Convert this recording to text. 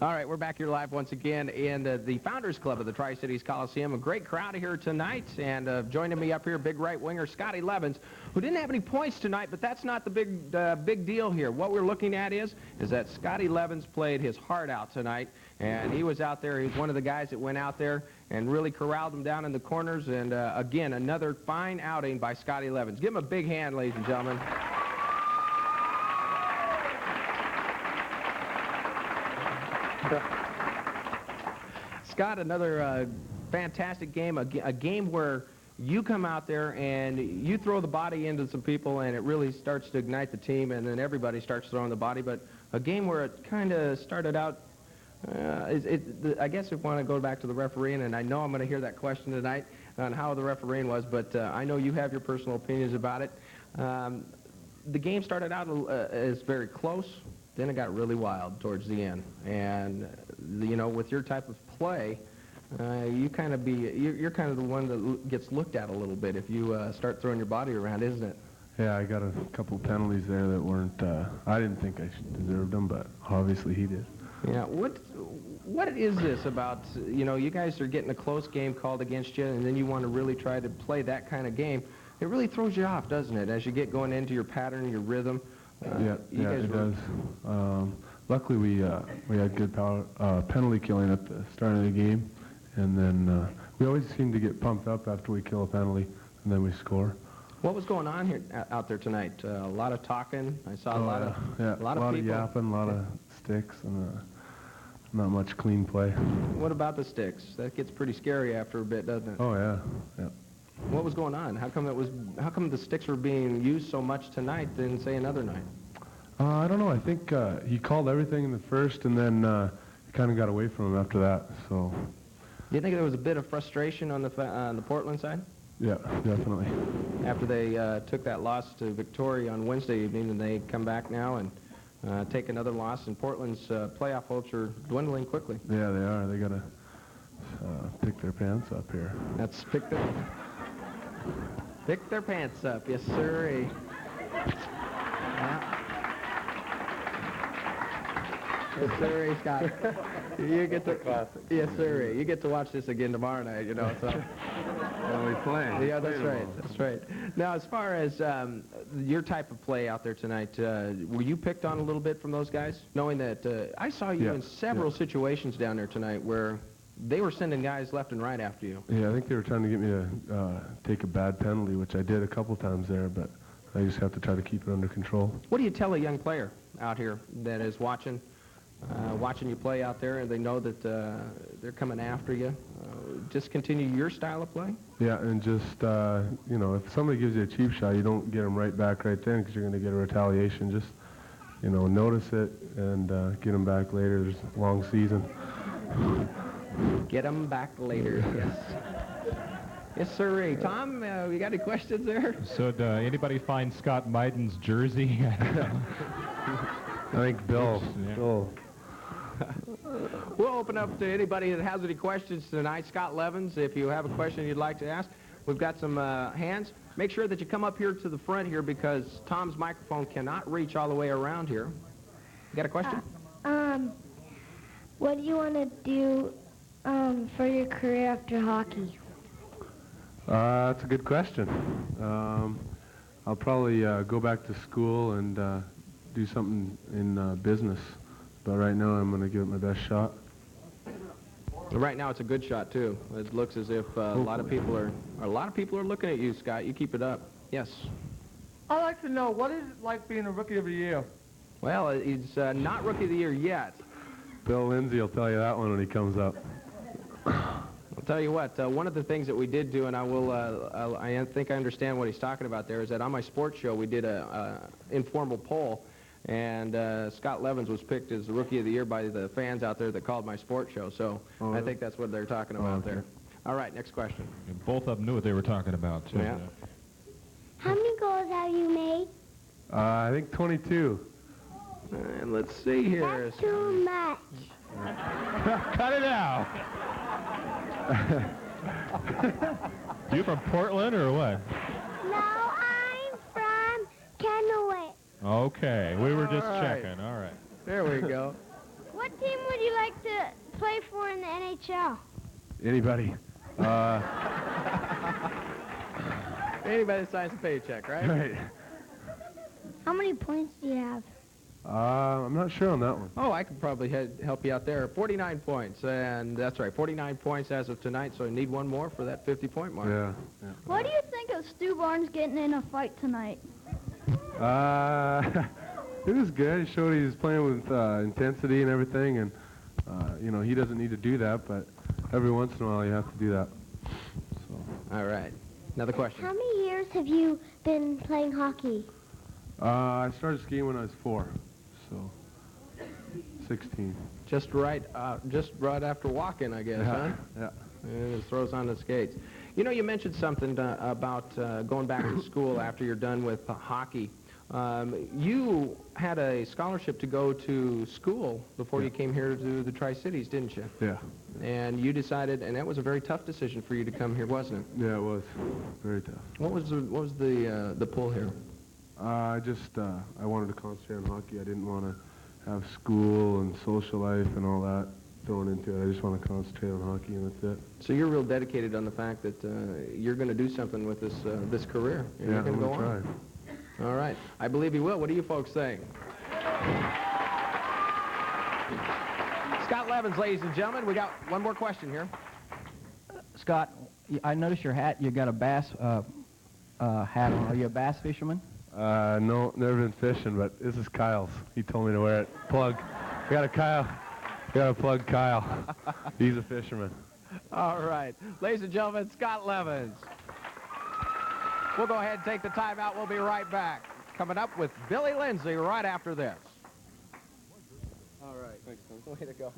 All right, we're back here live once again in the Founders Club of the Tri-Cities Coliseum. A great crowd here tonight, and joining me up here, big right winger Scotty Levins, who didn't have any points tonight, but that's not the big deal here. What we're looking at is that Scotty Levins played his heart out tonight, and he was out there. He's one of the guys that went out there and really corralled them down in the corners, and again, another fine outing by Scotty Levins. Give him a big hand, ladies and gentlemen. Scott, another fantastic game, a game where you come out there and you throw the body into some people and it really starts to ignite the team, and then everybody starts throwing the body, but a game where it kind of started out, I guess if we want to go back to the refereeing, and I know I'm going to hear that question tonight on how the refereeing was, but I know you have your personal opinions about it. The game started out as very close. Then it got really wild towards the end, and you know, with your type of play, you're kind of the one that gets looked at a little bit if you start throwing your body around, isn't it? Yeah, I got a couple penalties there that weren't. I didn't think I deserved them, but obviously he did. Yeah. What is this about? You know, you guys are getting a close game called against you, and then you want to really try to play that kind of game. It really throws you off, doesn't it? As you get going into your pattern, your rhythm. Yeah, it does. Luckily, we had good penalty killing at the start of the game, and then we always seem to get pumped up after we kill a penalty, and then we score. What was going on here out there tonight? A lot of talking. I saw a lot of people. Yapping, a lot of sticks, and not much clean play. What about the sticks? That gets pretty scary after a bit, doesn't it? Oh yeah, yeah. What was going on? How come the sticks were being used so much tonight than say another night? I don't know. I think he called everything in the first, and then he kind of got away from him after that. So. Do you think there was a bit of frustration on the Portland side? Yeah, definitely. After they took that loss to Victoria on Wednesday evening, and they come back now and take another loss, and Portland's playoff hopes are dwindling quickly. Yeah, they are. They got to pick their pants up here. That's pick their pants up. Yes, sir. Yes, sir, Scott. You get to yes, sir. You get to watch this again tomorrow night. You know, so when we play. Yeah, that's right. That's right. Now, as far as your type of play out there tonight, were you picked on a little bit from those guys, knowing that I saw you in several situations down there tonight where they were sending guys left and right after you? Yeah, I think they were trying to get me to take a bad penalty, which I did a couple times there, but I just have to try to keep it under control. What do you tell a young player out here that is watching you play out there, and they know that they're coming after you? Just continue your style of play? Yeah, and just, you know, if somebody gives you a cheap shot, you don't get them right back right then because you're going to get a retaliation. Just, you know, notice it and get them back later. There's a long season. Get them back later, yes. Yes, sir. Hey, Tom, you got any questions there? So, anybody find Scott Maiden's jersey? I think Bill. Yeah. Bill. We'll open up to anybody that has any questions tonight. Scott Levins, if you have a question you'd like to ask, we've got some hands. Make sure that you come up here to the front here because Tom's microphone cannot reach all the way around here. You got a question? What do you want to do for your career after hockey? That's a good question. I'll probably go back to school and do something in business. But right now, I'm going to give it my best shot. Right now, it's a good shot too. It looks as if a lot of people are looking at you, Scott. You keep it up. Yes. I'd like to know, what is it like being a Rookie of the Year? Well, he's not Rookie of the Year yet. Bill Lindsay will tell you that one when he comes up. I'll tell you what. One of the things that we did do, and I think I understand what he's talking about there, is that on my sports show we did a informal poll. And Scott Levins was picked as the Rookie of the Year by the fans out there that called my sports show. So I think that's what they're talking about there. All right, next question. And both of them knew what they were talking about, too. Yeah. How many goals have you made? I think 22. And let's see here. That's too much. Cut it out. You from Portland or what? No, I'm from Kennewick. Okay, we were just checking. All right. There we go. Wait, What team would you like to play for in the NHL? Anybody. Anybody signs a paycheck, right? Right. How many points do you have? I'm not sure on that one. Oh, I could probably help you out there. 49 points, and that's right, 49 points as of tonight, so you need one more for that 50-point mark. Yeah. What do you think of Stu Barnes getting in a fight tonight? It was good. He showed he was playing with intensity and everything, and you know, he doesn't need to do that, but every once in a while you have to do that. So. All right. Another question. How many years have you been playing hockey? I started skiing when I was 4, so 16. Just right after walking, I guess, huh? Yeah. And it throws on the skates. You know, you mentioned something about going back to school after you're done with hockey. You had a scholarship to go to school before you came here to the Tri-Cities, didn't you? Yeah. And you decided, and that was a very tough decision for you to come here, wasn't it? Yeah, it was very tough. What was the pull here? I wanted to concentrate on hockey. I didn't want to have school and social life and all that thrown into it. I just want to concentrate on hockey, and that's it. So you're real dedicated on the fact that you're going to do something with this career. And Yeah, you're going I'm to going go to on. try. All right. I believe you will. What do you folks think? Scott Levins, ladies and gentlemen. We got one more question here. Scott, I noticed your hat. You got a bass hat on. Are you a bass fisherman? No, never been fishing, but this is Kyle's. He told me to wear it. Plug. We got to plug Kyle. He's a fisherman. All right. Ladies and gentlemen, Scott Levins. We'll go ahead and take the timeout. We'll be right back. Coming up with Billy Lindsay right after this. All right. Thanks, Tom. Way to go.